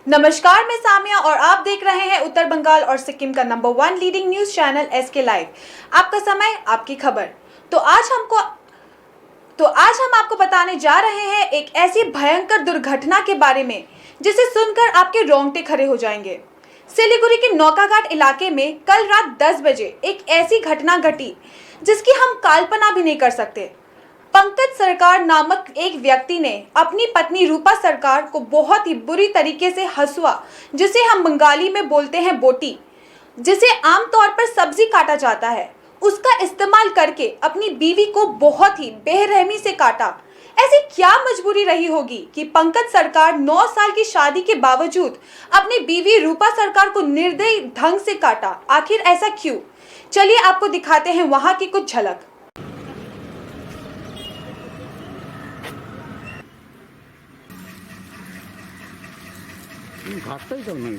नमस्कार, मैं सामिया और आप देख रहे हैं उत्तर बंगाल और सिक्किम का number 1 leading news channel SK live. आपका समय, आपकी खबर। तो आज हम आपको बताने जा रहे हैं एक ऐसी भयंकर दुर्घटना के बारे में जिसे सुनकर आपके रोंगटे खड़े हो जाएंगे। सिलीगुड़ी के नौकाघाट इलाके में कल रात 10 बजे एक ऐसी घटना घटी जिसकी हम कल्पना भी नहीं कर सकते। पंकज सरकार नामक एक व्यक्ति ने अपनी पत्नी रूपा सरकार को बहुत ही बुरी तरीके से हंसुआ, जिसे हम बंगाली में बोलते हैं बोटी, जिसे आमतौर पर सब्जी काटा जाता है, उसका इस्तेमाल करके अपनी बीवी को बहुत ही बेरहमी से काटा। ऐसी क्या मजबूरी रही होगी कि पंकज सरकार 9 साल की शादी के बावजूद अपनी बीवी रूपा सरकार को निर्दयी ढंग से काटा। आखिर ऐसा क्यों? चलिए आपको दिखाते हैं वहां की कुछ झलक। घाटताই চল না।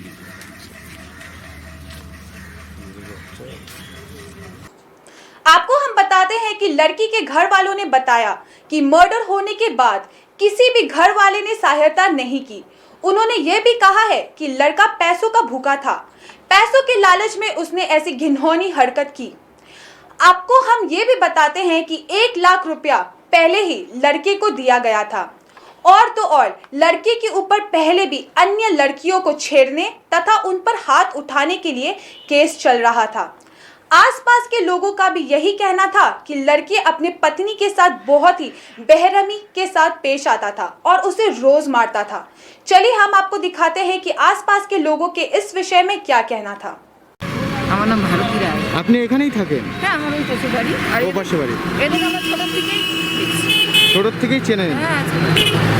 आपको हम बताते हैं कि लड़की के घर वालों ने बताया कि मर्डर होने के बाद किसी भी घर वाले ने सहायता नहीं की। उन्होंने यह भी कहा है कि लड़का पैसों का भूखा था, पैसों के लालच में उसने ऐसी घिनौनी हरकत की। आपको हम ये भी बताते हैं कि 1 लाख रुपया पहले ही लड़के को दिया गया था और तो और लड़के के ऊपर पहले भी अन्य लड़कियों को छेड़ने तथा उन पर हाथ उठाने के लिए केस चल रहा था। आसपास के लोगों का भी यही कहना था कि लड़के अपने पत्नी के साथ बहुत ही बेरहमी के साथ पेश आता था और उसे रोज मारता था। चलिए हम आपको दिखाते हैं कि आसपास के लोगों के इस विषय में क्या कहना था। আমার নাম ভারতী রায়। আপনি এখানেই থাকেন? হ্যাঁ, আমার ওই পাশে বাড়ি। আর ও পাশে বাড়ি। এদিকে আমরা ছোট থেকেই ছোট থেকেই চেনেন?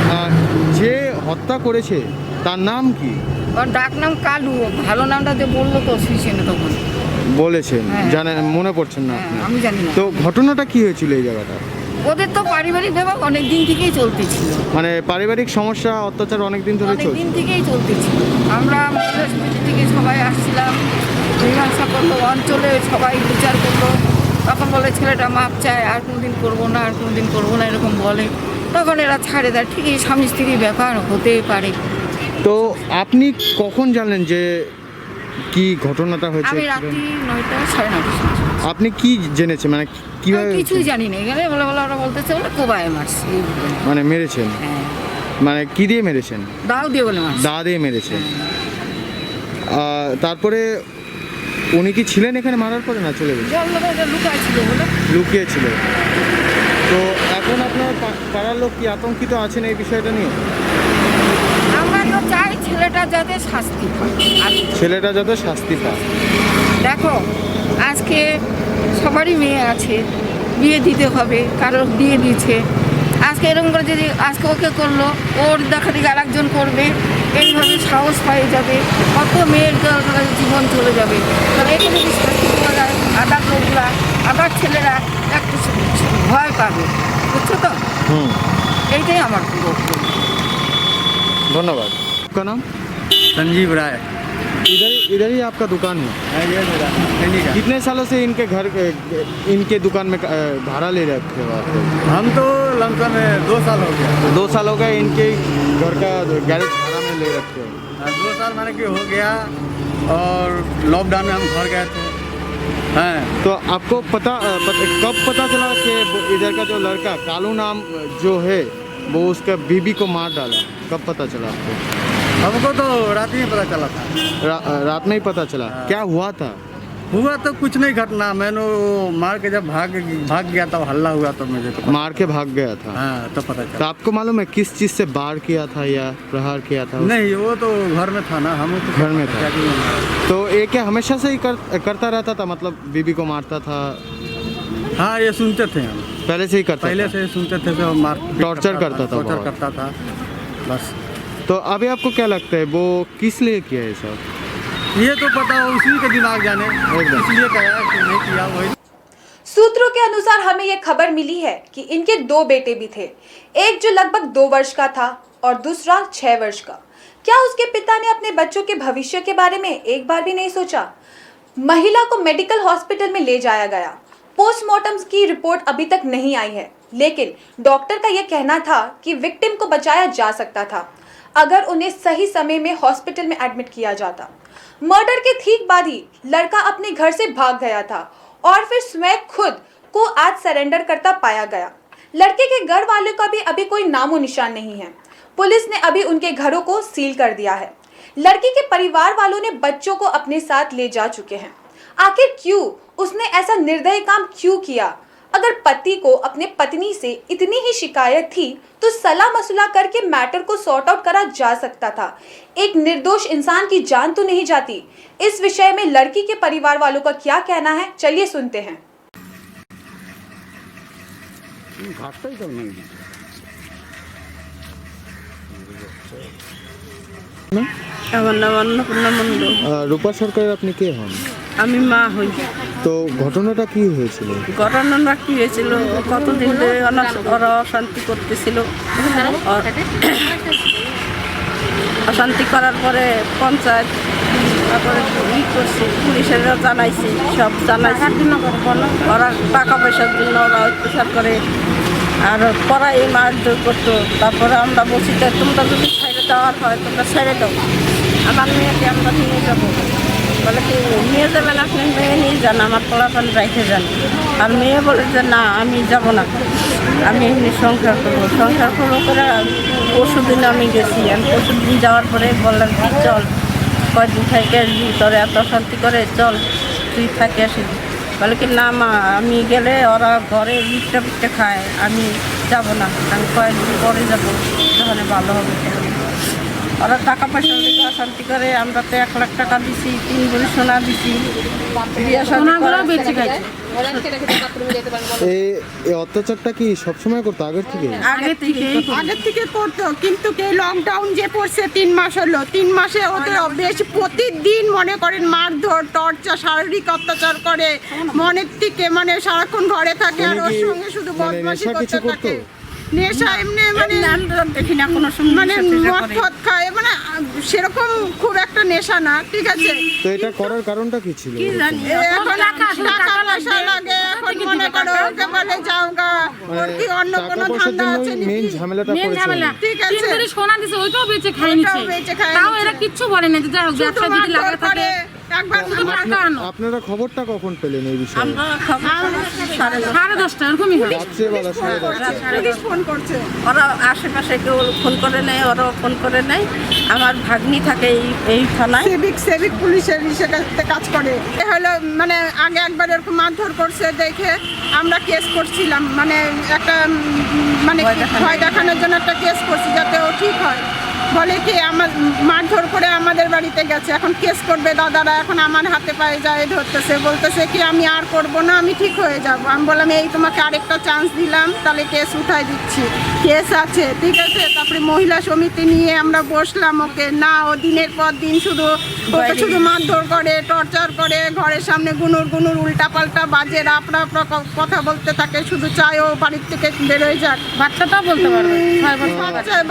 হ্যাঁ। যে হত্যা করেছে তার নাম কি? ওর ডাক নাম কালু। ভালো নামটা যে বললো তো সিসেনে তখন বলেছেন, হ্যাঁ। জানেন, মনে পড়ছেন না আপনার? আমি জানি না। তো ঘটনাটা কি হয়েছিল এই জায়গাটা? ওদের তো পারিবারিক ব্যাপার অনেক দিন থেকেই চলতেছিল। মানে পারিবারিক সমস্যা, অত্যাচার অনেক দিন ধরে অনেক চলছে। দিন থেকেই চলতেছিল। আমরা মহিলা সমিতি থেকে সবাই আসছিলাম, মীমাংসা করলো, অঞ্চলে সবাই বিচার করলো। তখন বলে ছেলেটা মাপ চায়, আর কোনোদিন করবো না, আর কোনোদিন করবো না, এরকম বলে। তখন এরা ছাড়ে দেয়। ঠিকই স্বামী স্ত্রীর ব্যাপার হতেই পারে। তো আপনি কখন জানলেন যে কি ঘটনাটা হয়েছে? আমি রাত্রি 9টা 9:30। আপনি কি জেনেছেন, মানে কিভাবে? আমি কিছুই জানি না। এখানে বলে ওরা বলতেছে বলে কোবায় মারছে। মানে মেরেছেন? হ্যাঁ, মানে কি দিয়ে মেরেছেন? দাও দিয়ে বলে মারছে। দা দিয়ে মেরেছেন। তারপরে উনি কি ছিলেন এখানে মারার পরে, না চলে গেছে? লুকায় ছিল বলে লুকিয়ে ছিল। তো এখন আপনার পাড়ার লোক কি আতঙ্কিত আছেন এই বিষয়টা নিয়ে? আমরা তো চাই ছেলেটা যাতে শাস্তি পায়। আর ছেলেটা যাতে শাস্তি পায়। দেখো, আজকে সবারই মেয়ে আছে, বিয়ে দিতে হবে, কারোর বিয়ে দিয়েছে। আজকে এরকম করে যদি আজকে ওকে করলো, ওর দেখা দেখি আর একজন করবে, এইভাবে সাহস হয়ে যাবে, কত মেয়ের জীবন চলে যাবে। তাহলে এখানে যদি শাস্তি পাওয়া যায়, আদার লোকরা, আদার ছেলেরা একটু ভয় পাবে, বুঝছো তো? এইটাই আমার বক্তব্য। धन्यवाद। आपका नाम? संजीव राय। इधर ही आपका दुकान है? ये मेरा नहीं का। कितने सालों से इनके दुकान में भाड़ा ले रखे हो आप लोग? हम तो लमसम 2 साल हो गया। 2 साल हो गए इनके घर का गैरेज भाड़ा में ले रखे हो? 2 साल मैंने कि हो गया, और लॉकडाउन में हम घर गए थे। हैं तो आपको कब पता चला कि इधर का जो लड़का कालू नाम जो है वो उसका बीबी को मार डाला? कब पता चला आपको? हमको तो रात में पता चला था। रात में ही पता चला? क्या हुआ था? हुआ तो कुछ नहीं घटना, मैंने वो मार के जब भाग गया तब हल्ला हुआ तो मुझे तो मार के भाग गया था? हाँ, तो पता तो चला। आपको मालूम है किस चीज़ से वार किया था या प्रहार किया था? नहीं, वो तो घर में था ना, हम तो घर में था। क्या कि वो- तो ये क्या हमेशा से ही करता रहता था, मतलब बीबी को मारता था? हाँ, ये सुनते थे हम, पहले से ही करता पहले था? से सुनते थे तो मार टॉर्चर करता था टॉर्चर बहुत। करता था बस। तो अभी आपको क्या लगता है वो किस लिए किया है सब? ये तो पता हो, उसी के दिमाग जाने, इसलिए कहा कि नहीं किया वही। सूत्रों के अनुसार हमें यह खबर मिली है कि इनके 2 बेटे भी थे, एक जो लगभग 2 वर्ष का था और दूसरा 6 वर्ष का। क्या उसके पिता ने अपने बच्चों के भविष्य के बारे में एक बार भी नहीं सोचा? महिला को मेडिकल हॉस्पिटल में ले जाया गया। पोस्टमार्टम की रिपोर्ट अभी तक नहीं आई है, लेकिन डॉक्टर का यह कहना था कि विक्टिम को बचाया जा सकता था। अगर उन्हें सही समय में हॉस्पिटल में एडमिट किया जाता। मर्डर के ठीक बाद ही लड़का अपने घर से भाग गया था और फिर स्वयं खुद को आज सरेंडर करता पाया गया। लड़के के घर वालों का भी अभी कोई नामो निशान नहीं है। पुलिस ने अभी उनके घरों को सील कर दिया है। लड़की के परिवार वालों ने बच्चों को अपने साथ ले जा चुके हैं। आखिर क्यों उसने ऐसा निर्दयी काम क्यों किया? अगर पति को अपने पत्नी से इतनी ही शिकायत थी तो सलाह मसला करके मैटर को सॉर्ट आउट करा जा सकता था। एक निर्दोष इंसान की जान तो नहीं जाती। इस विषय में लड़की के परिवार वालों का क्या कहना है, चलिए सुनते हैं। আমার নাম অন্নপূর্ণা মণ্ডল। রূপা সরকারের আপনি কে হন? আমি মা হই। তো ঘটনাটা কি হয়েছিল? ঘটনাটা কি হয়েছিল, কতদিন ধরে ওরা অশান্তি করতেছিল। অশান্তি করার পরে পঞ্চায়েত, তারপরে ই করছে, পুলিশেরও জানাইছে, সব জানাইছে। ওরা টাকা পয়সার জন্য ওরা অত্যাচার করে আর পড়াই মারধর করতো। তারপরে আমরা বলছি যে তোমরা যদি ছেড়ে দেওয়ার হয় তোমরা ছেড়ে দাও, আমার মেয়েকে আমরা নিয়ে যাবো। বলে কি নিয়ে যাবেন, আপনি মেয়ে নিয়ে যান, আমার পোলাপান রাইখে যান। আর মেয়ে বলে যে না আমি যাব না, আমি এমনি সংসার করবো। সংসার করবো করে পরশুদিন আমি গেছি। আমি পরশুদিন যাওয়ার পরে বললাম কি চল কয়দিন থেকে আসবি, তোর এত শান্তি করে চল তুই থাকে আসি। বলে কি না মা আমি গেলে ওরা ঘরে বিটটা পিঠটা খায়, আমি যাব না, আমি কয়েকদিন পরে যাবো, তাহলে ভালো হবে। ওরা টাকা পয়সা দিকে অশান্তি করে। আমরা তো 1 লাখ টাকা দিছি, 3 ভরি সোনা দিছি, এই অত্যাচারটা কি সবসময় করতো আগের থেকে? আগের থেকে করতো, কিন্তু এই লকডাউন যে পড়ছে 3 মাস হলো, 3 মাসে ওদের বেশি প্রতিদিন মনে করেন মারধর, টর্চার, শারীরিক অত্যাচার করে। মনের থেকে মানে সারাক্ষণ ঘরে থাকে আর ওর সঙ্গে শুধু বদমাশি করতে থাকে। নেশা এমনি মানে দেখি না কোনো মানে মদ ফদ খায়, মানে সেরকম খুব একটা নেশা না, ঠিক আছে। তো এটা করার কারণটা কি ছিল? এখন টাকা পয়সা লাগে, এখন মনে করো ওকে বলে যাও গা, ওর কি অন্য কোনো ধান্দা আছে মেইন নাকি? ঝামেলাটা পড়েছে। ঠিক আছে, সোনা দিছে ওইটাও বেঁচে খাই নিছে, তাও এরা কিচ্ছু বলে না যে যাই হোক ব্যবসা যদি লাগা থাকে। একবার আপনারা খবরটা কখন পেলেন এই বিষয়ে? আমরা খবর 10:30 এরকমই হয়। রাত্রেবেলা 10:30। পুলিশ ফোন করছে। ওরা আশেপাশে কেউ ফোন করে নেয়, ওরাও ফোন করে নেয়। আমার ভাগ্নি থাকে এই থানায়, সিভিক পুলিশের ইসেতে কাজ করে। এ হলো মানে আগে একবার এরকম মারধর করছে দেখে আমরা কেস করছিলাম, মানে একটা মানে ভয় দেখানোর জন্য একটা কেস করছি যাতে ও ঠিক হয়। বলে কি আমার মারধর করে আমাদের বাড়িতে গেছে, এখন কেস করবে দাদারা, এখন আমার হাতে পায়ে যায় ধরতেছে, বলতেছে কি আমি আর করব না, আমি ঠিক হয়ে যাব। আমি বললাম এই তোমাকে আরেকটা চান্স দিলাম, তাহলে কেস উঠাই দিচ্ছি, কেস আছে, ঠিক আছে। তারপরে মহিলা সমিতি নিয়ে আমরা বসলাম, ওকে না ও দিনের পর দিন শুধু ওকে শুধু মারধর করে, টর্চার করে, ঘরের সামনে গুনুর গুনুর উল্টাপাল্টা বাজে রাপড়া কথা বলতে থাকে, শুধু চায় ও বাড়ির থেকে বেরোয় যাক। বাচ্চাটাও বলতে পারবে,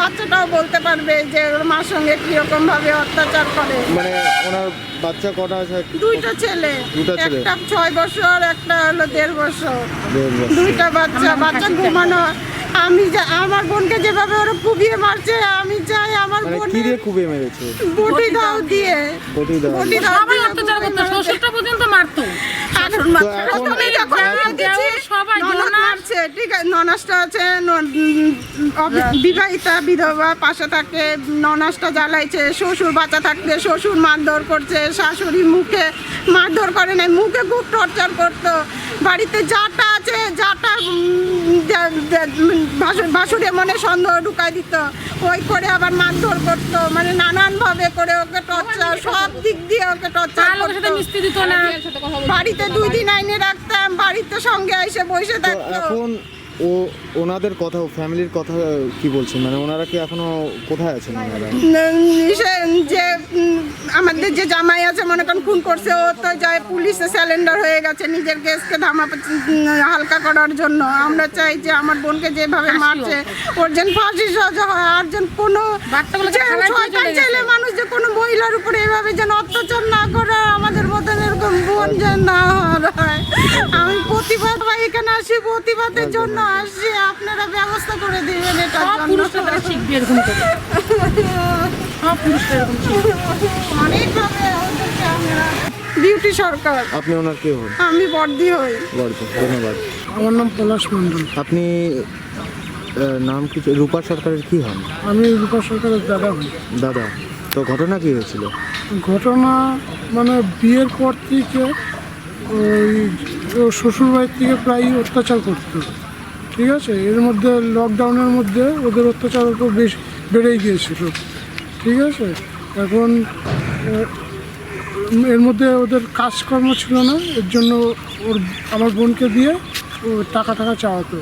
বাচ্চাটাও বলতে পারবে যে ওর মার সঙ্গে কিরকম ভাবে অত্যাচার করে। মানে ওনার বাচ্চা কটা আছে? 2টা ছেলে, একটা 6 বছর, একটা হলো 1.5 বছর, 2টা বাচ্চা ঘুমানো। আমি আমার বোনকে যেভাবে ওরা কুবিয়ে মারছে, আমি চাই আমার মানে বোন কি দিয়ে খুবই মেরেছে? বটি দাও দিয়ে, বটি দাও। সবাই অত্যাচার করতো, শ্বশুরটা পর্যন্ত মারতো। ঠিক আছে, ননাসটা আছে, বিবাহিতা বিধবা, পাশে থাকে, ননাসটা জ্বালাইছে। শ্বশুর বাচ্চা থাকতে শ্বশুর মারধর করছে, শাশুড়ি মুখে মারধর করে নাই, মুখে খুব টর্চার করতো। বাড়িতে যাটা আছে, যাটা ভাসুরে মনে সন্দেহ ঢুকাই দিত, ওই করে আবার মারধর করতো, মানে নানানভাবে করে ওকে টর্চার, সব দিক দিয়ে ওকে টর্চার করতো। বাড়িতে 2 দিন আইনে রাখতাম, বাড়িতে সঙ্গে এসে বসে থাকতো। এখন ওনাদের কথা, ফ্যামিলির কথা কি বলছেন? মানে ওনারা কি এখনো কোথায় আছেন? যে আমাদের যে জামাই আছে মনে করেন খুন করছে, ও তো যায় পুলিশে স্যালেন্ডার হয়ে গেছে নিজের কেসকে হালকা করার জন্য। আমরা চাই যে আমার বোনকে যেভাবে মারছে ওর যেন ফাঁসি সাজা হয়, আর যেন কোনো ছেলে মানুষ যে কোনো মহিলার উপরে এভাবে যেন অত্যাচার না করে, আমাদের মতন এরকম বোন যেন না হয়। আমি প্রতিবাদ এখানে আসি, প্রতিবাদের জন্য আসছি, আপনারা ব্যবস্থা করে দিবেন এটার জন্য। সব পুরুষরা এরকম ছিল। অনেকভাবে ওদেরকে আমরা বিউটি সরকার, আপনি ওনার কে হন? আমি বর্দি হই। ধন্যবাদ। আমার নাম পলাশ মণ্ডল। আপনি নাম কি? রূপা সরকারের কি হন? আমি রূপা সরকারের দাদা হই। দাদা, তো ঘটনা কি হয়েছিল? ঘটনা মানে বিয়ের পর থেকে ওই শ্বশুরবাড়ির থেকে প্রায় অত্যাচার করতো, ঠিক আছে। এর মধ্যে লকডাউনের মধ্যে ওদের অত্যাচার একটু বেশ বেড়েই গিয়েছিল, ঠিক আছে। এখন এর মধ্যে ওদের কাজকর্ম ছিল না, এর জন্য আমার বোনকে দিয়ে ও টাকা চাওয়াতো।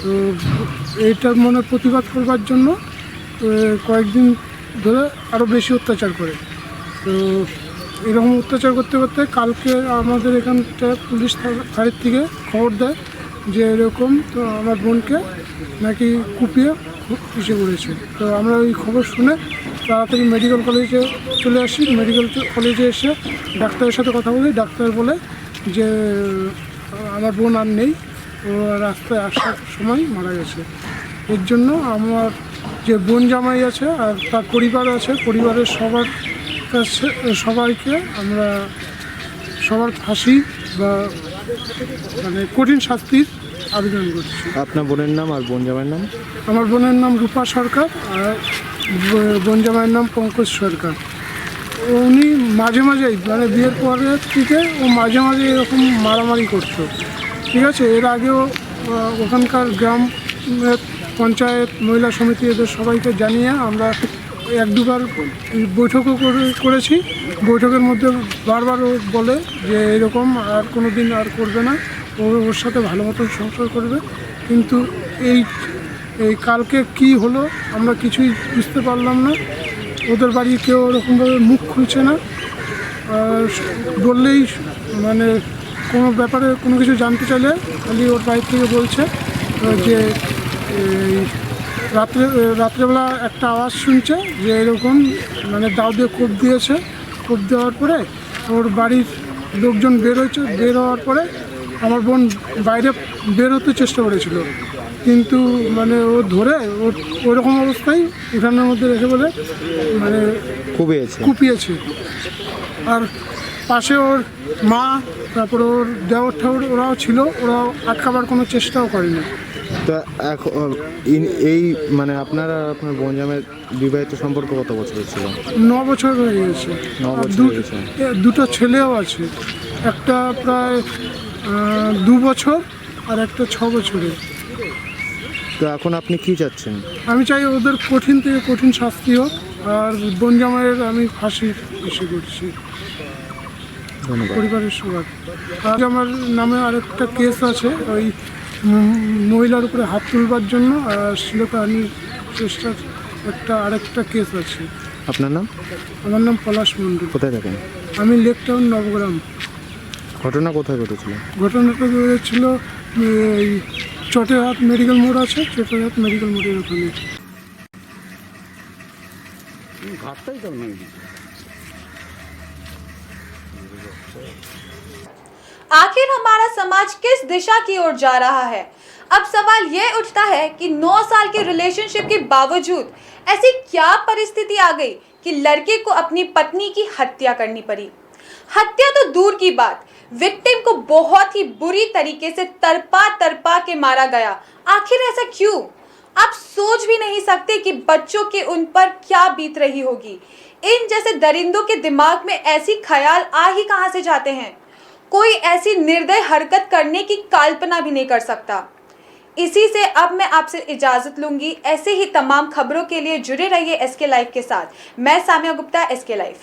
তো এইটার মনে প্রতিবাদ করবার জন্য কয়েকদিন ধরে আরও বেশি অত্যাচার করে। তো এরকম অত্যাচার করতে করতে কালকে আমাদের এখানটা পুলিশ ফাঁড়ির থেকে খবর দেয় যে এরকম, তো আমার বোনকে নাকি কুপিয়ে পিষে পড়েছে। তো আমরা ওই খবর শুনে তাড়াতাড়ি মেডিকেল কলেজে চলে আসি। মেডিকেল কলেজে এসে ডাক্তারের সাথে কথা বলি। ডাক্তার বলে যে আমার বোন আর নেই, ও রাস্তায় আসার সময় মারা গেছে। এর জন্য আমার যে বোন জামাই আছে আর তার পরিবার আছে, পরিবারের সবার কাছে সবাইকে আমরা সবার ফাঁসি বা মানে কঠিন শাস্তির আবেদন করছি। আপনার বোনের নাম আর বোন জামাইয়ের নাম? আমার বোনের নাম রূপা সরকার আর বোন জামাইয়ের নাম পঙ্কজ সরকার। উনি মাঝে মাঝেই মানে বিয়ের পরের থেকে ও মাঝে মাঝে এরকম মারামারি করতো, ঠিক আছে। এর আগেও ওখানকার গ্রাম পঞ্চায়েত মহিলা সমিতি এদের সবাইকে জানিয়ে আমরা এক দুবার বৈঠকও করেছি। বৈঠকের মধ্যে বারবার ও বলে যে এরকম আর কোনো দিন আর করবে না, ওর সাথে ভালো মতন সংসার করবে। কিন্তু এই কালকে কি হলো আমরা কিছুই বুঝতে পারলাম না। ওদের বাড়ি কেউ ওরকমভাবে মুখ খুলছে না, বললেই মানে কোনো ব্যাপারে কোনো কিছু জানতে চাইলে খালি ওর বাড়ি থেকে বলছে যে রাত্রেবেলা একটা আওয়াজ শুনছে যে এরকম মানে দাও দিয়ে কোপ দিয়েছে। কোপ দেওয়ার পরে ওর বাড়ির লোকজন বের হওয়ার পরে আমার বোন বাইরে বের হতে চেষ্টা করেছিল, কিন্তু মানে ও ধরে ওরকম অবস্থায় উঠানের মধ্যে রেখে বলে মানে কুপিয়েছে। আর পাশে ওর মা, তারপরে ওর দেওর ঠাকুর ওরাও ছিল, ওরাও আটকাবার কোনো চেষ্টাও করেনি। তো এই মানে আপনারা আপনার বোন জামাইয়ের বিবাহিত সম্পর্ক কত বছর ছিল? 9 বছর হয়ে গেছে। 9 বছর হয়ে গেছে। দুটো ছেলেও আছে, একটা প্রায় 2 বছর আর একটা 6 বছরের। তো এখন আপনি কি চাচ্ছেন? আমি চাই ওদের কঠিন থেকে কঠিন শাস্তি হোক, আর বোন জামাইয়ের আমি ফাঁসির ইস্যু করছি পরিবারের সবার। আজ আমার নামে আরেকটা কেস আছে ওই মহিলার উপরে হাত তুলবার জন্য, আর শ্লীলতাহানির চেষ্টার আরেকটা কেস আছে। আপনার নাম? আমার নাম পলাশ মণ্ডল। কোথায় থাকেন? আমি লেকটাউন নবগ্রাম। ঘটনা কোথায় ঘটেছিল? ঘটনাটা ঘটেছিল এই চটেরহাট মেডিকেল মোড় আছে, চটেরহাট মেডিকেল মোড়ের ওখানে। आखिर हमारा समाज किस दिशा की ओर जा रहा है? अब सवाल यह उठता है कि 9 साल के रिलेशनशिप के बावजूद ऐसी क्या परिस्थिति आ गई कि लड़के को अपनी पत्नी की हत्या करनी पड़ी। हत्या तो दूर की बात, विक्टिम को बहुत ही बुरी तरीके से तरपा के मारा गया। आखिर ऐसा क्यों? आप सोच भी नहीं सकते कि बच्चों के उन पर क्या बीत रही होगी। इन जैसे दरिंदों के दिमाग में ऐसी ख्याल आ ही कहां से जाते हैं? कोई ऐसी निर्दय हरकत करने की कल्पना भी नहीं कर सकता। इसी से अब मैं आपसे इजाजत लूंगी। ऐसे ही तमाम खबरों के लिए जुड़े रहिए एसके लाइव के साथ। मैं सामिया गुप्ता, एसके लाइव।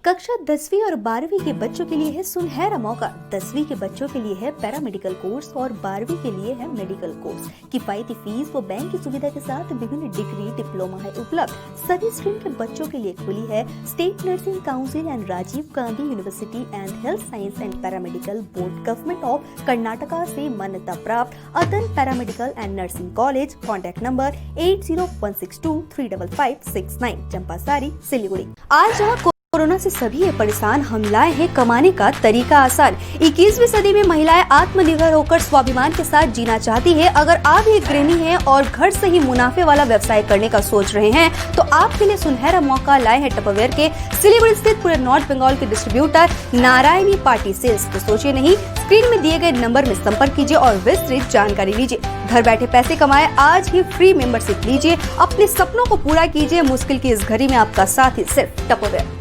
कक्षा 10वीं और 12वीं के बच्चों के लिए है सुनहरा मौका। 10वीं के बच्चों के लिए है पैरामेडिकल कोर्स और 12वीं के लिए है मेडिकल कोर्स। किफायती फीस व बैंक की सुविधा के साथ विभिन्न डिग्री डिप्लोमा है उपलब्ध। सभी स्ट्रीम के बच्चों के लिए खुली है state nursing council and Rajiv Gandhi university and health science and paramedical board government of Karnataka से मान्यता प्राप्त Atan paramedical and nursing college. Contact number 8016235569, Champasari, Siliguri. आज जहाँ कोरोना से सभी ये परेशान, हम लाए हैं कमाने का तरीका आसान। 21वीं सदी में महिलाएं आत्मनिर्भर होकर स्वाभिमान के साथ जीना चाहती है। अगर आप एक गृहिणी हैं और घर से ही मुनाफे वाला व्यवसाय करने का सोच रहे हैं तो आपके लिए सुनहरा मौका लाए हैं टपरवेयर के सिलीगुड़ी स्थित पूरे नॉर्थ बंगाल के डिस्ट्रीब्यूटर नारायणी पार्टी सेल्स। तो सोचिए नहीं, स्क्रीन में दिए गए नंबर में संपर्क कीजिए और विस्तृत जानकारी लीजिए। घर बैठे पैसे कमाए, आज ही फ्री मेंबरशिप लीजिए, अपने सपनों को पूरा कीजिए। मुश्किल की इस घड़ी में आपका साथ ही सिर्फ टपरवेयर।